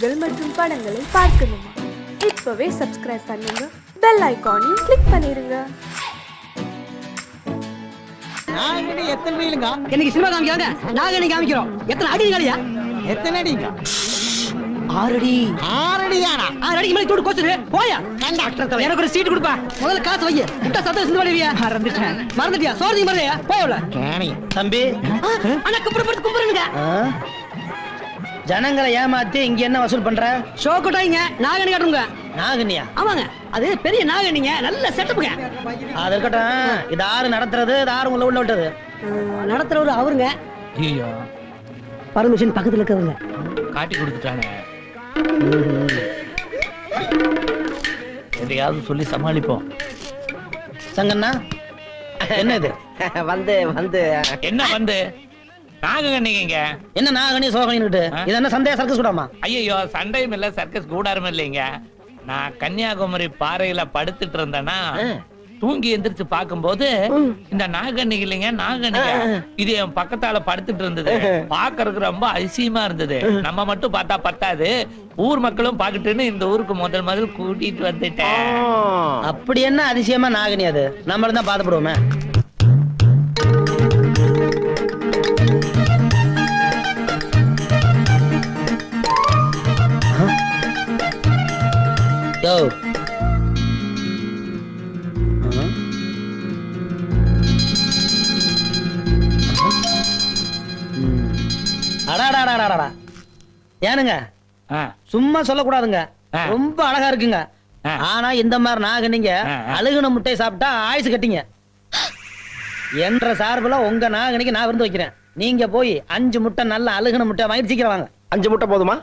நிகழ்ச்சிகள் மற்றும் படங்களை பார்க்கணுமா? இப்பவே சப்ஸ்கிரைப் பண்ணுங்க, பெல் ஐகானையும் கிளிக் பண்ணிருங்க. எத்தனை ரீலுங்க? இன்னைக்கு சினிமா காமிக்காங்க, நாங்க காமிக்கிறோம். எத்தனை அடி காலியா? எத்தனை அடிங்க? 6 அடி. 6 அடி தானா? 6 அடிக்கு மேல தூடு கோச்சுரு. போயா. எனக்கு ஒரு சீட் கொடுப்பா. முதல்ல காசு வைய. விட்டா சத்தம் சிந்து வளைவியா? மறந்துட்டியா? சோர்தி மறலையா? போயவல. கேணி. தம்பி, அண்ணா கும்பிடுங்க. ஜனங்களை ஏமாத்தி இங்க என்ன வசூல் பண்ற? ஷோ கொட்டாயிங்க, நாகனி காட்டுங்க. நாகனியா? ஆமாங்க, அது பெரிய நாகனிங்க, நல்ல செட்டப்புங்க. அது இருக்கட்டும். இது ஆறு நடத்துறது, இது ஆறு உள்ள விட்டது. நடத்துறவரு அவருங்க. ஐயோ, பர்மிஷன் பக்கத்துல இருக்கவங்க. காட்டி கொடுத்துட்டானே. எதையாவது சொல்லி சமாளிப்போம். சங்கண்ணா, என்ன இது? வந்து என்ன வந்து நாககண்ணிங்க? என்ன நாகனி சோகனின்னுட்டு? இது என்ன சந்தேக சர்க்கஸ் கூடாமா? ஐயோ, சண்டையும் இல்ல, சர்க்கஸ் கூடாரம் இல்லைங்க. நான் கன்னியாகுமரி பாறையில படுத்துட்டு இருந்தேன்னா தூங்கி எந்திரிச்சு பாக்கும்போது இந்த நாகண்ணி இல்லைங்க, நாகண்ணிங்க இது என் பக்கத்தால படுத்துட்டு இருந்தது. பாக்குறதுக்கு ரொம்ப அதிசயமா இருந்தது. நம்ம மட்டும் பார்த்தா பத்தாது, ஊர் மக்களும் பாக்கட்டுன்னு இந்த ஊருக்கு முதல் கூட்டிட்டு வந்துட்டேன். அப்படி என்ன அதிசயமா நாகனி? அது நம்மள தான் பாத்துப்படுவோமே. யோ, அடாடாடாடாடா, ஏனுங்க சும்மா சொல்லக்கூடாதுங்க. ரொம்ப அழகா இருக்குங்க. ஆனா இந்த மாதிரி நாகனிங்க அழுகுன முட்டை சாப்பிட்டா ஆயுசு கட்டிங்க என்ற சார்புல உங்க நாகனிக்கு நான் விருந்து வைக்கிறேன். நீங்க போய் 5 முட்டை நல்ல அழுகுன முட்டை வாங்கிட்டு சீக்கிரம் வாங்க. 5 முட்டை போதுமா?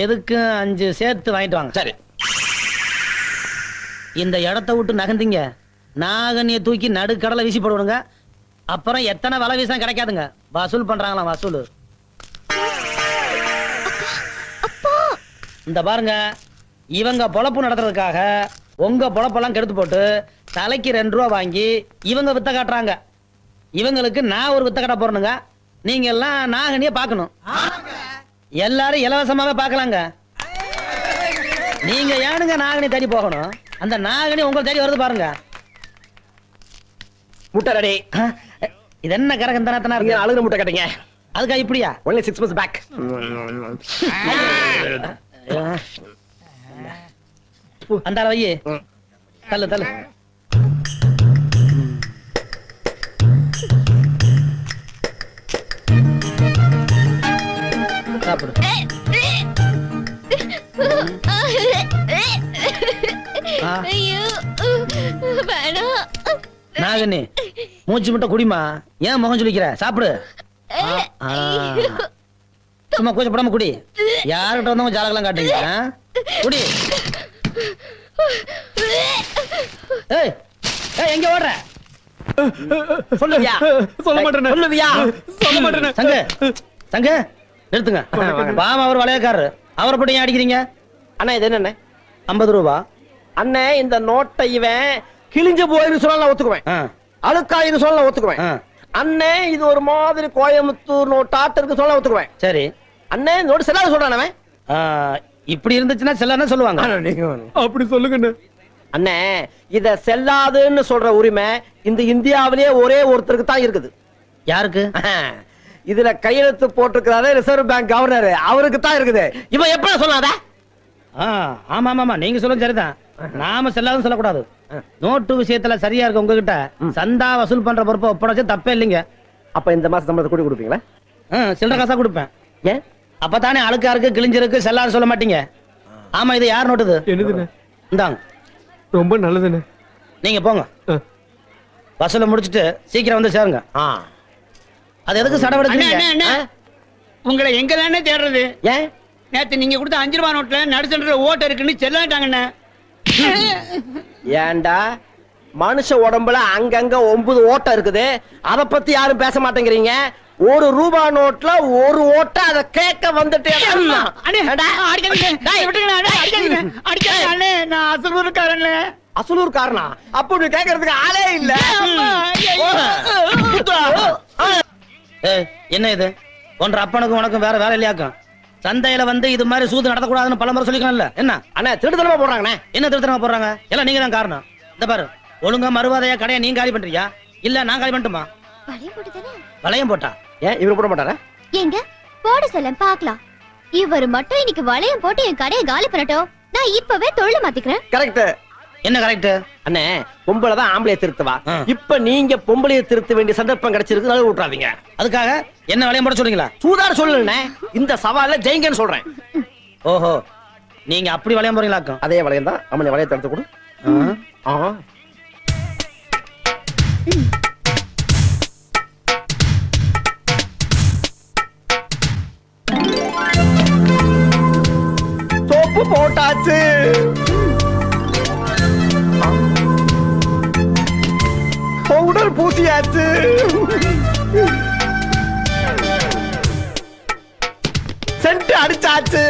எதுக்கு 5 சேர்த்து வாங்கிட்டு வாங்க. சரி. இந்த இடத்த விட்டு நகர்ந்தீங்க, நாகனிய தூக்கி நடுக்கடலை வீசி போடுவாங்க. அப்புறம் எத்தனை வலை வீசா கிடைக்காதுங்க. வசூல் பண்றாங்களாம், வசூல். இந்த பாருங்க, இவங்க பொழப்பு நடத்துறதுக்காக உங்க பொழப்பெல்லாம் கெடுத்து போட்டு தலைக்கு 2 ரூபா வாங்கி இவங்க வித்த காட்டுறாங்க. இவங்களுக்கு நான் ஒரு வித்த காட்ட போறேனுங்க. நீங்க எல்லாம் நாகனிய பார்க்கணும். எல்லாரும் இலவசமாவே பார்க்கலாங்க. நீங்க ஏனுங்க நாகனி தேடி போகணும்? அந்த நாகனி உங்களை தேடி வருது பாருங்க. முட்டை ரெடி. இது என்ன கரகந்தனத்தனா நீங்க இருக்கு? அழுகுற முட்டை கேட்டீங்க. அதுக்கா இப்படியா? only 6 months back. அந்த வையே தள்ளு தள்ளு. சாப்பிடு. நாகனி, மூச்சு முட்டை குடிமா. ஏன் முகம் சொல்லிக்கிற? சாப்பிடு. சும்மா கூச்சப்படாம குடி. யாருகிட்ட வந்தவங்க ஜாலகெல்லாம் காட்டுங்க. குடி. ஏய் ஏய், எங்க ஓடுற? சொல்லுவியா? சொல்ல மாட்டேன். சொல்லுவியா? சொல்ல மாட்டேன். சங்கு சங்கு நிறுத்துங்க. பாமா அவர் வளையக்காரரு, அவரை போட்டு ஏன் அடிக்கிறீங்க? அண்ணா இது என்ன? 50 ரூபா. அண்ணே, இந்த நோட்டை இவன் கிழிஞ்சு போயின்னு சொன்னா ஒத்துக்குவேன், அழுக்காயின்னு சொன்னா ஒத்துக்குவேன். அண்ணே, இது ஒரு மாதிரி கோயம்புத்தூர் நோட்டாட்டு இருக்கு சொல்ல ஒத்துக்குவேன். சரி. அண்ணே, இந்த நோட்டு செல்லாத சொல்றானே. இப்படி இருந்துச்சுன்னா செல்லான்னு சொல்லுவாங்க. அப்படி சொல்லுங்க அண்ணே. இத செல்லாதுன்னு சொல்ற உரிமை இந்த இந்தியாவிலேயே ஒரே ஒருத்தருக்கு தான் இருக்குது. யாருக்கு? இதுல கையெழுத்து போட்டிருக்கிறாரு ரிசர்வ் பேங்க் கவர்னர், அவருக்கு தான் இருக்குது. இவன் எப்படி சொல்லாத? ஆமா ஆமா, நீங்க சொல்லுங்க சரிதான். நாம செல்லாதுன்னு சொல்லக்கூடாது. நோட்டு விஷயத்துல சரியா இருக்கு உங்ககிட்ட. சந்தா வசூல் பண்ற பொறுப்பை ஒப்படைச்சு தப்பே இல்லைங்க. அப்ப இந்த மாசம் சம்பளத்தை கூட்டி கொடுப்பீங்களா? சில்லற காசா கொடுப்பேன். ஏன்? அப்பதானே அழுக்கா இருக்கு, கிழிஞ்சிருக்கு, செல்லாது சொல்ல மாட்டீங்க. ஆமா, இது யார் நோட்டுது? என்னதுன்னு? இந்தாங்க. ரொம்ப நல்லதுன்னு. நீங்க போங்க, வசூல முடிச்சிட்டு சீக்கிரம் வந்து சேருங்க. அது எதுக்கு சடவெடுக்கிறீங்க? உங்களை எங்க தானே தேடுறது? ஏன்? நேத்து நீங்க கொடுத்த 5 ரூபாய் நோட்ல நடுச்சன்ற ஓட்ட இருக்குன்னு செல்லாட்டாங்கண்ணே. ஏண்டா, மனுஷ உடம்புல அங்கங்க 9 ஓட்டை இருக்குது, அத பத்தி யாரும் பேச மாட்டேங்கிறீங்க. 1 ரூபாய் நோட்ல 1 ஓட்டை, அத கேட்க வந்துட்டு அசலூர் காரணா? அப்படி கேட்கறதுக்கு ஆளே இல்ல. என்ன இது? ஒன்ற அப்பனுக்கும் உனக்கும் வேற வேலை இல்லையாக்கும்? சந்தையில வந்து இது மாதிரி சூது நடத்தக்கூடாதுன்னு பலமுறை சொல்லிக்கலாம்ல. என்ன அண்ணா திருடுதலமா போடுறாங்கண்ணே. என்ன திருத்தரமா போடுறாங்க? எல்லாம் நீங்க தான் காரணம். இந்த பாரு, ஒழுங்கா மறுவாதையா கடையை நீங்க காலி பண்றியா இல்ல நான் காலி பண்ணட்டுமா? வளையம் போட்டுதானே? வளையம் போட்டா ஏன் இவரு போட மாட்டாரா? எங்க போட சொல்ல பாக்கலாம். இவர் மட்டும் இன்னைக்கு வளையம் போட்டு என் கடையை காலி பண்ணட்டும். நான் இப்பவே தொழில மாத்திக்கிறேன். கரெக்ட். என்ன கரெக்ட்? அண்ணே பொம்பளை தான் ஆம்பளைய திருத்துவா. ஆ. இப்ப நீங்க பொம்பளைய திருத்த வேண்டிய சந்தர்ப்பம் கிடைச்சிருக்கு, நழுவ விட்டுறாதீங்க. அதுக்காக என்ன வளையம் போட சொல்றீங்களா? சூதாட சொல்லலண்ணே, இந்த சவால்ல ஜெயிங்கன்னு சொல்றேன். ஓஹோ, நீங்க அப்படி வளையம் போறீங்களாக்கும். அதே வளையம் தான். அம்மனை வளையத்தை எடுத்து கொடு. ஆ. சோப்பு போட்டாச்சு. பவுடர் பூசியாச்சு. சென்ட் அடிச்சாச்சு.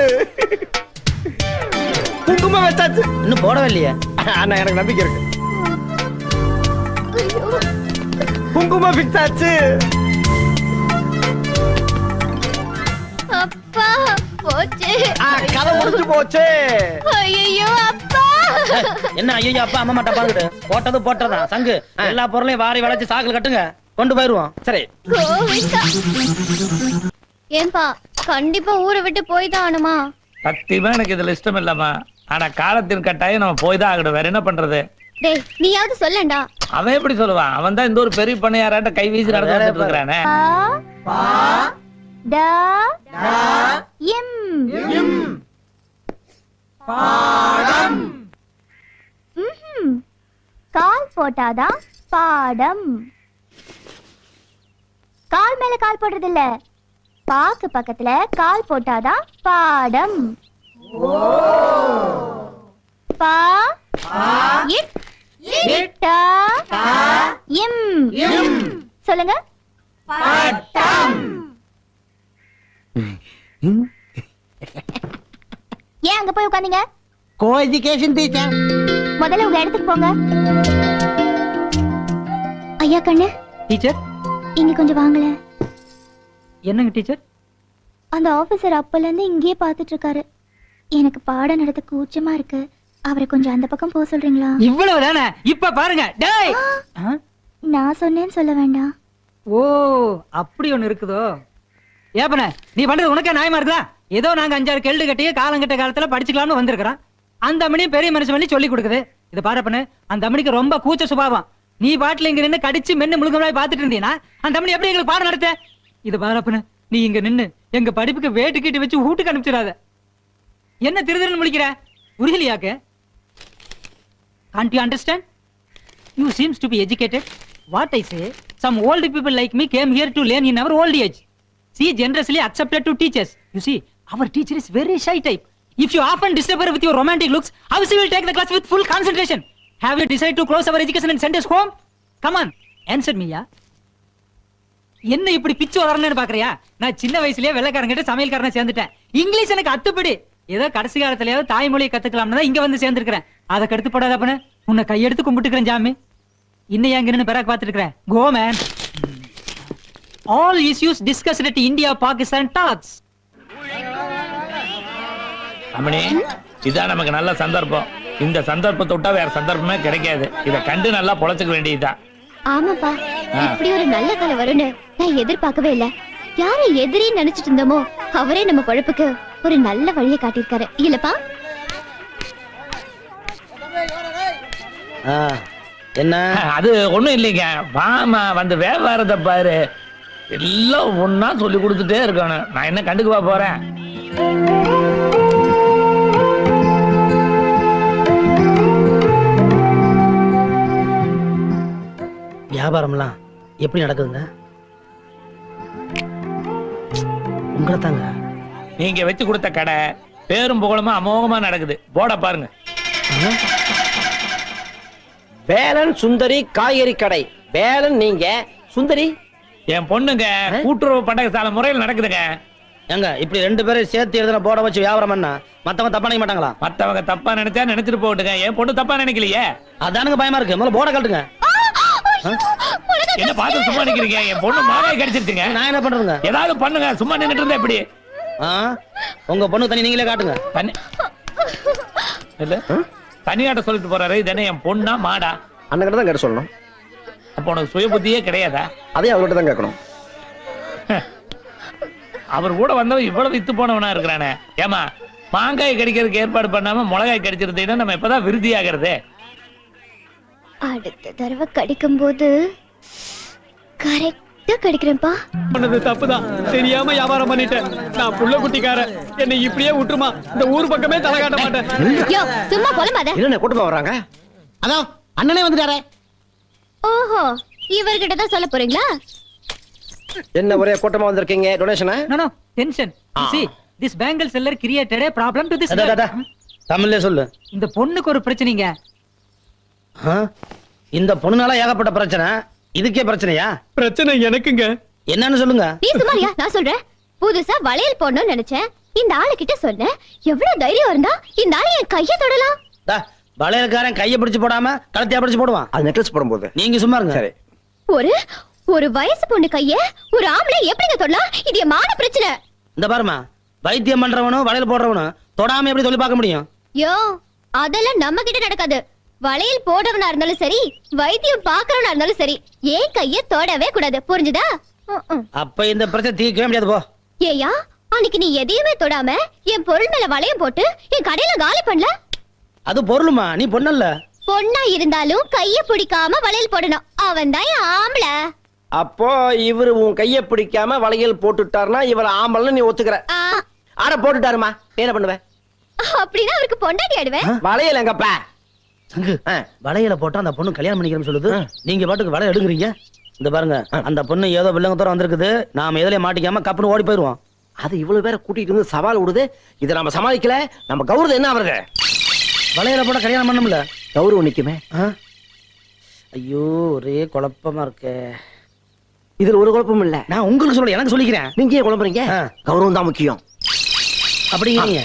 குங்குமம் வச்சாச்சு. இன்னும் போடவே இல்லையே. அண்ணா எனக்கு நம்பிக்கை இருக்கு. குங்குமம் ஃபிக்ஸ் ஆச்சு. அப்பா போச்சு. கதை முடிஞ்சு போச்சு. ஐயோ அப்பா. என்ன ஐயோ அப்பா அம்மா டப்பாங்கிட்டு போட்டது போட்டதான் சங்கு. எல்லா பொருளையும் வாரி வளைச்சு சாக்குல கட்டுங்க, கொண்டு போயிருவோம். சரி. கோவிந்தா. ஏன்பா கண்டிப்பா ஊரை விட்டு போய் தான் ஆனுமா? சத்தியமா எனக்கு இதுல இஷ்டம் இல்லம்மா. ஆனா காலத்தின் கட்டாயம் நம்ம போய் தான் ஆகணும். வேற என்ன பண்றது? டேய் நீயாவது சொல்லண்டா. அவன் எப்படி சொல்லுவான்? அவன் தான் இந்த ஒரு பெரிய பண்ணையாராட்ட கை வீசி நடந்து வந்துட்டு இருக்கிறானே. டா எம் கால் போட்டாதான் பாடம். கால் மேல கால் போடுறது இல்ல, பாக்கு பக்கத்துல கால் போட்டாதான் பாடம். பா இட் டா எம் சொல்லுங்க. ஏன் அங்க போய் உட்கார்ந்தீங்க? Co education teacher. முதல்ல உங்க இடத்துக்கு போங்க. ஐயா கண்ணு டீச்சர் இங்க கொஞ்சம் வாங்கல. என்னங்க டீச்சர்? அந்த ஆபீசர் அப்பல இருந்து இங்கேயே பாத்துட்டு இருக்காரு. எனக்கு பாடம் நடத்த கூச்சமா இருக்கு. அவரை கொஞ்சம் அந்த பக்கம் போக சொல்றீங்களா? இவ்வளவு தானே? இப்ப பாருங்க. டேய் நான் சொன்னேன்னு சொல்ல வேண்டாம். ஓ அப்படி ஒண்ணு இருக்குதோ? ஏப்பன நீ பண்றது உனக்கே நியாயமா இருக்குதா? ஏதோ நாங்க 5-6 கேள்வி கட்டி காலங்கட்ட காலத்துல படிச்சுக்கலாம்னு வந்திருக்கிறோம். அந்த அம்மனியும் பெரிய மனுஷன் பண்ணி சொல்லி கொடுக்குது. இது பாருப்பண்ணு, அந்த அம்மனிக்கு ரொம்ப கூச்ச சுபாவம். நீ பாட்டுல இங்க நின்னு கடிச்சு மென்னு முழுங்கமாய் பாத்துட்டு இருந்தீங்கன்னா அந்த அம்மனி எப்படி எங்களுக்கு பாடம் நடத்த? இது பாருப்பண்ணு, நீ இங்க நின்னு எங்க படிப்புக்கு வேட்டு கீட்டு வச்சு வீட்டுக்கு அனுப்பிச்சிடாத. என்ன திருதிருன்னு முழிக்கிற? புரியலையாக்கு? Can't you understand? You seems to be educated. What I say, some old people like me came here to learn in our old age. See, generously accepted to teachers. You see, our teacher is very shy type. If you often disturb her with your romantic looks, how she will take the class with full concentration? Have you decided to close our education and send us home? Come on, answer me, yeah. என்ன இப்படி பிச்சு வளரணும்னு பாக்குறியா? நான் சின்ன வயசுலயே வெள்ளைக்காரங்கிட்ட சமையல்காரனை சேர்ந்துட்டேன். English எனக்கு அத்துப்படி. ஏதோ கடைசி காலத்திலேயாவது தாய்மொழியை கத்துக்கலாம்னு தான் இங்க வந்து சேர்ந்திருக்கிறேன். அதை கடுத்து போடாத பண்ண உன்னை கையெடுத்து கும்பிட்டுக்கிறேன் ஜாமி. இன்னும் எங்க நின்னு பெறாக் பாத்துட்டு இருக்கிறேன். Go man. All issues discussed at India Pakistan talks. அம்மணி, இதான் நமக்கு நல்ல சந்தர்ப்பம். இந்த சந்தர்ப்பத்தை விட்டா வேற சந்தர்ப்பமே கிடைக்காது. இத கண்டு நல்லா பொழைச்சுக்க வேண்டியதுதான். ஆமாப்பா, இப்படி ஒரு நல்ல காலம் வரும்னு நான் எதிர்பார்க்கவே இல்ல. யாரை எதிரி நினைச்சிட்டு இருந்தோமோ அவரே நம்ம பொழப்புக்கு ஒரு நல்ல வழியை காட்டியிருக்காரு இல்லப்பா? என்ன அது ஒண்ணும் இல்லைங்க. வாமா வந்து வியாபாரத்தை பாரு. எல்லாம் ஒன்னா சொல்லி கொடுத்துட்டே இருக்கணும். நான் என்ன கண்டுக்குவா போறேன்? வியாபாரம்லாம் எப்படி நடக்குதுங்க? உங்களை தாங்க. நீங்க வச்சு கொடுத்த கடை பேரும் புகழுமா அமோகமா நடக்குது. போட பாருங்க. வேலன் சுந்தரி காய்கறி கடை. வேலன் நீங்க, சுந்தரி என் பொண்ணுங்க. கூட்டுறவு பண்டகசாலை முறையில் நடக்குதுங்க. ஏங்க இப்படி 2 பேரும் சேர்த்து எழுதுன போட வச்சு வியாபாரம் பண்ணா மத்தவங்க தப்பா நினைக்க மாட்டாங்களா? மத்தவங்க தப்பா நினைச்சா நினைச்சிட்டு போட்டுங்க. என் பொண்ணு தப்பா நினைக்கலையே. அதானுங்க பயமா இருக்கு. முதல்ல போட கட்டுங்க. என்ன பார்த்து சும்மா நிக்கிறீங்க? என் பொண்ணு மாலையை கடிச்சிருச்சுங்க. நான் என்ன பண்றேங்க? ஏதாவது பண்ணுங்க. சும்மா நின்னுட்டு இருந்தா எப்படி? உங்க பொண்ணு தனி நீங்களே காட்டுங்க. தனி இல்ல தனியாட்ட சொல்லிட்டு போறாரு. இது என்ன என் பொண்ணா மாடா? அண்ணன் கிட்ட தான் கேட்டு சொல்லணும். அப்ப உனக்கு சுய புத்தியே கிடையாதா? அதே அவர்கிட்ட தான் கேட்கணும். அவர் கூட வந்தவன் இவ்வளவு வித்து போனவனா இருக்கிறானே. ஏமா மாங்காய் கடிக்கிறதுக்கு ஏற்பாடு பண்ணாம மிளகாய் கடிச்சிருந்தீங்கன்னா நம்ம இப்பதான் விருதி ஆகிறது. அடுத்த தடவை கடிக்கும் போது கரெக்டா கடிக்கிறேன்ப்பா. பண்ணது தப்புதான், தெரியாம வியாபாரம் பண்ணிட்டேன். நான் புள்ள குட்டிக்காரன், என்னை இப்படியே விட்டுருமா, இந்த ஊர் பக்கமே தலை காட்ட மாட்டேன். யோ, சும்மா புலம்பாத. என்ன கூட்டமா வர்றாங்க? அதான் அண்ணனே வந்துட்டாரே. ஓஹோ, இவர்கிட்ட தான் சொல்ல போறீங்களா? என்ன ஒரே கூட்டமா வந்திருக்கீங்க? டொனேஷனா? No tension. see this bangle seller created a problem to this girl. தமிழ்ல சொல்லு. இந்த பொண்ணுக்கு ஒரு பிரச்சனைங்க. இந்த பொண்ணுனால ஏகப்பட்ட பிரச்சனை. இதுக்கே பிரச்சனையா? பிரச்சனை எனக்குங்க. என்னன்னு சொல்லுங்க. நீ சும்மாரியா, நான் சொல்றேன். புதுசா வளையல் போடணும்னு நினைச்சேன். இந்த ஆளு கிட்ட சொன்னேன். எவ்வளவு தைரியம் இருந்தா இந்த ஆளு என் கைய தொடலாம். வளையல்காரன் கைய பிடிச்சு போடாம கழுத்தையா பிடிச்சு போடுவான். அது நெக்லஸ் போடும்போது. நீங்க சும்மா இருங்க. சரி. ஒரு வயசு பொண்ணு கைய ஒரு ஆம்பளை எப்படிங்க தொடலாம்? இது என் மான பிரச்சனை. இந்த பாருமா, வைத்தியம் பண்றவனும் வளையல் போடுறவனும் தொடாம எப்படி சொல்லி பார்க்க முடியும்? யோ, அதெல்லாம் நம்ம கிட்ட நடக்காது. வளையல் போடுறவனா இருந்தாலும் சரி, வைத்தியம் பாக்குறவனா இருந்தாலும் சரி, ஏன் கைய தொடவே கூடாது. புரிஞ்சுதா? அப்ப இந்த பிரச்சனை தீர்க்கவே முடியாது. போ. ஏயா, அன்னைக்கு நீ எதையுமே தொடாம என் பொருள் மேல வளையம் போட்டு என் கடையில காலி பண்ணல. அது பொருளுமா, நீ பொண்ணல்ல. பொண்ணா இருந்தாலும் கைய பிடிக்காம வளையல் போடணும். அவன் தான் என் ஆம்பளை. அப்போ இவரு உன் கைய பிடிக்காம வளையல் போட்டுட்டாருன்னா இவர் ஆம்பளன்னு நீ ஒத்துக்கிற? ஆட போட்டுட்டாருமா, என்ன பண்ணுவ? அப்படின்னா அவருக்கு பொண்டாட்டி ஆடுவேன். வளையல் எங்கப்பா? சங்கு, வளையல போட்டா அந்த பொண்ணு கல்யாணம் பண்ணிக்கிறேன்னு சொல்லுது. நீங்க பாட்டுக்கு வளையல் எடுக்குறீங்க. இந்த பாருங்க, அந்த பொண்ணு ஏதோ வில்லங்கத்தோட வந்திருக்குது. நாம எதுலயே மாட்டிக்காம கப்புன்னு ஓடி போயிருவோம். அது இவ்வளவு பேரை கூட்டிட்டு வந்து சவால் விடுது. இதை நம்ம சமாளிக்கல, நம்ம கௌரவம் என்ன ஆகுறது? வளையல போட்டா கல்யாணம் பண்ணணும்ல, கௌரவம் நிக்குமே. ஐயோ, ஒரே குழப்பமா இருக்கு. இதுல ஒரு குழப்பம் இல்ல. நான் உங்களுக்கு சொல்ல, எனக்கு சொல்லிக்கிறேன். நீங்க ஏன் குழம்புறீங்க? கௌரவம் தான் முக்கியம். அப்படிங்க.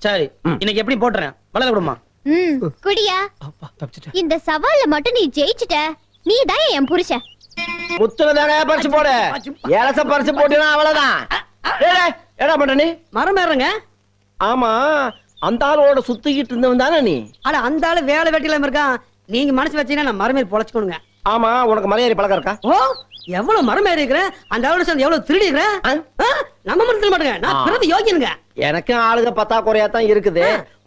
சரி, இன்னைக்கு எப்படி போட்டுறேன்? வளையல விடுமா? குடியா. இந்த சவால்ல மட்டும் நீ ஜெயிச்சிட்ட, நீ தான் என் புருஷன். முத்துனதாங்க பறிச்சு போடு. ஏலச பறிச்சு போட்டுனா அவ்வளவுதான். என்ன பண்ற நீ? மரம் ஏறுங்க. ஆமா, அந்த ஆளோட சுத்திக்கிட்டு இருந்தவன் தானே நீ? அட, அந்த ஆளு வேலை வெட்டில இருக்கான். நீங்க மனசு வச்சீங்கன்னா நான் மரம் ஏறி பொழைச்சுக்கணுங்க. ஆமா, உனக்கு மலையேறி பழக்கம் இருக்கா? ஓ, எவ்வளவு மரம் ஏறி இருக்கிறேன். அந்த ஆளோட சேர்ந்து எவ்வளவு திருடி இருக்கிறேன். நம்ம மனசுல மாட்டுங்க, நான் பிறந்து யோகியனுங்க. எனக்கு ஆளுங்க பத்தாக்குறையா தான் இருக்குது.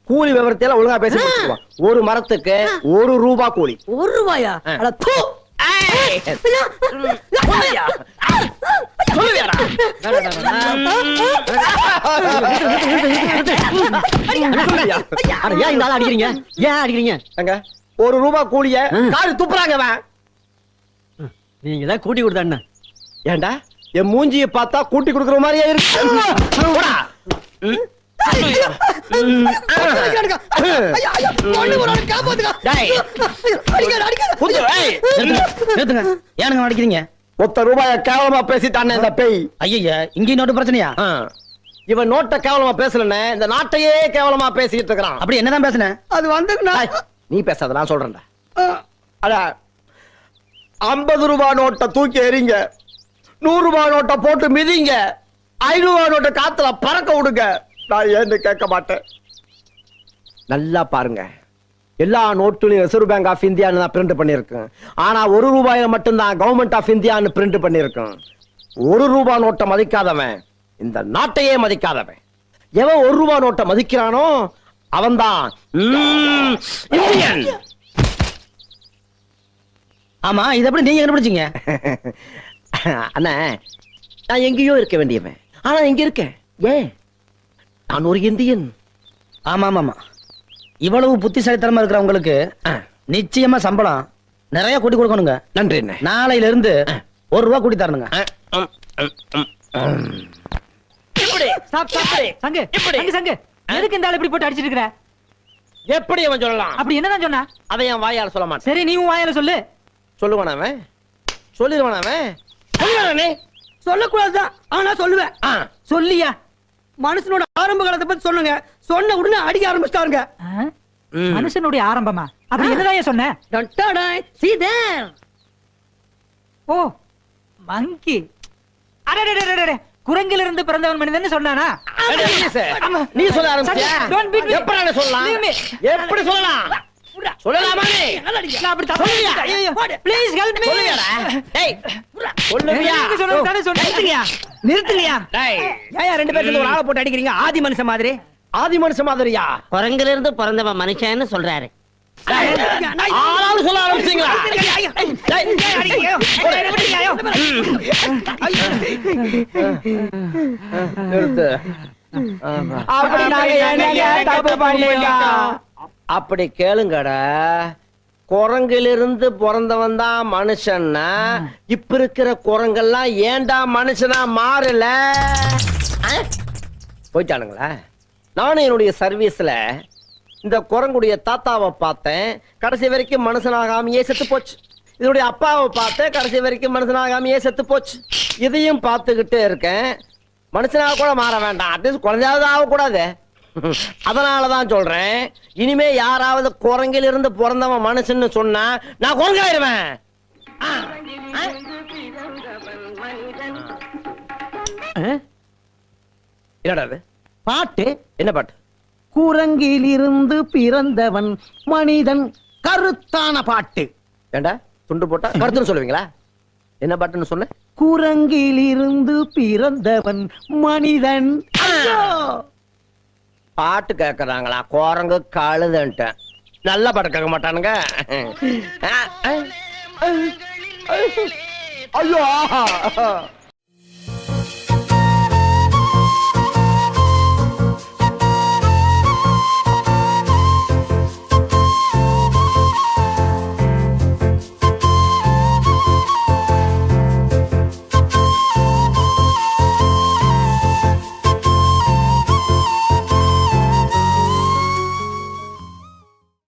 கூலி விவரத்தையெல்லாம் ஒழுங்கா பேசி முடிச்சுக்குவோம். ஒரு மரத்துக்கு ₹1 கூலி. ₹1? அட தூ. அடிக்கிறீங்க? ஏன் அடிக்கிறீங்க? ₹1 கூலிய காடு துப்புறாங்க. நீங்க தான் கூட்டி கொடுத்தா ஏண்டா என் மூஞ்சியை பார்த்தா கூட்டி கொடுக்குற மாதிரியே இருக்கு. ஏனுங்க அடிக்கிறீங்க? ₹1 கேவலமா பேசிட்டானே இந்த பேய். ஐயா, இங்க நோட்டு பிரச்சனையா? இவன் நோட்ட கேவலமா பேசலன்னு இந்த நாட்டையே கேவலமா பேசிட்டு இருக்கிறான். அப்படி என்னதான் பேசுனேன்? அது வந்து நீ பேசாத, நான் சொல்றேன்டா. அட, ₹50 நோட்டை தூக்கி எறிங்க, ₹100 நோட்டை போட்டு மிதிங்க, ₹500 நோட்டை காத்துல பறக்க விடுங்க. நான் ஏன்னு கேட்க மாட்டேன். நல்லா பாருங்க, எல்லா நோட்டுலையும் ரிசர்வ் பேங்க் ஆஃப் இந்தியான்னு தான் பிரிண்ட் பண்ணிருக்கேன். ஆனா ₹1 மட்டும்தான் கவர்மெண்ட் ஆஃப் இந்தியான்னு பிரிண்ட் பண்ணிருக்கேன். ₹1 நோட்டை மதிக்காதவன் இந்த நாட்டையே மதிக்காதவன். எவன் ₹1 நோட்டை மதிக்கிறானோ அவன்தான் இந்தியன். ஆமா, இது எப்படி நீங்க கண்டுபிடிச்சீங்க? அண்ணா, நான் எங்கேயோ இருக்க வேண்டியவன், ஆனா இங்க இருக்கேன். ஏன்? நான் ஒரு இந்தியன். ஆமா ஆமா, இவ்வளவு புத்திசாலித்தனமா இருக்கிற உங்களுக்கு நிச்சயமா சம்பளம் நிறைய கூட்டி கொடுக்கணுங்க. நன்றி. நாளையில இருந்து ₹1 கூட்டி தரணுங்க. சங்கு, சங்கு, எதுக்கு இந்த ஆள் இப்படி போட்டு அடிச்சிட்டு இருக்கிற? எப்படி அவன் சொல்லலாம்? அப்படி என்னதான் சொன்னா? அதை என் வாயால சொல்ல மாட்டேன். சரி, நீ உன் வாயால சொல்லு. சொல்லுவான் அவன், சொல்லிடுவான் அவன். சொல்லக்கூடாதுதான், ஆனா சொல்லுவேன். சொல்லியா? மனுஷனோட ஆரம்ப காலத்தை பத்தி சொன்னுங்க. சொன்ன உடனே அடிக்க ஆரம்பிச்சிட்டாருங்க. மனுஷனுடைய ஆரம்பமா? அப்படி என்னதான் சொன்ன? See there. ஓ, மங்கி. அடடடடடட, குரங்கிலிருந்து பிறந்தவன் மனிதன் சொன்னானா? நீ சொல்ல ஆரம்பிச்சியா? Don't beat me. எப்படி நான் சொல்லலாம்? Leave me. எப்படி சொல்லலாம்? சொல்லலாமா நீ? நான் அப்படி தப்பு சொல்லுவியா? ஐயோ, please help me. சொல்லுவியாடா? டேய், சொல்லுவியா? நீங்க சொல்றது தானே சொன்னேன். நிறுத்துங்கயா. டேய், ஏன் ரெண்டு பேரும் சேர்ந்து ஒரு ஆளை போட்டு அடிக்கிறீங்க? ஆதி மனுஷன் மாதிரி. ஆதி மனுஷ மாதிரியா? குரங்குல இருந்து பிறந்தவன் மனுஷன்னு சொல்றாரு. ஆளாளு சொல்ல ஆரம்பிச்சீங்களா? நிறுத்து. அப்படி நாங்க என்னங்க தப்பு பண்ணீங்க? அப்படி கேளுங்கடா. குரங்கிலிருந்து பிறந்தவன் தான் மனுஷன்னா இப்ப இருக்கிற குரங்கெல்லாம் ஏன்டா மனுஷனா மாறல? போயிட்டானுங்களா? நானும் என்னுடைய சர்வீஸ்ல இந்த குரங்குடைய தாத்தாவை பார்த்தேன், கடைசி வரைக்கும் மனுஷனாகாமையே செத்து போச்சு. இதனுடைய அப்பாவை பார்த்தேன், கடைசி வரைக்கும் மனுஷனாகாமையே செத்து போச்சு. இதையும் பார்த்துக்கிட்டே இருக்கேன். மனுஷனாக கூட மாற வேண்டாம், அட்லீஸ்ட் குழந்தையாவது ஆகக்கூடாது. அதனாலதான் சொல்றேன், இனிமே யாராவது குரங்கில் இருந்து பிறந்தவன் மனுஷன்னு சொன்னா நான் குரங்காயிருவேன். என்னடா அது? பாட்டு என்ன பாட்டு? குரங்கிலிருந்து பிறந்தவன் மனிதன், கருத்தான பாட்டு. ஏண்டா துண்டு போட்டா கருத்துன்னு சொல்லுவீங்களா? என்ன பாட்டுன்னு சொன்ன? குரங்கிலிருந்து பிறந்தவன் மனிதன். பாட்டு கேக்குறாங்களா? குரங்கு கழுதுன்ட்டு நல்ல பாட்டு கேட்க மாட்டானுங்க. ஐயோ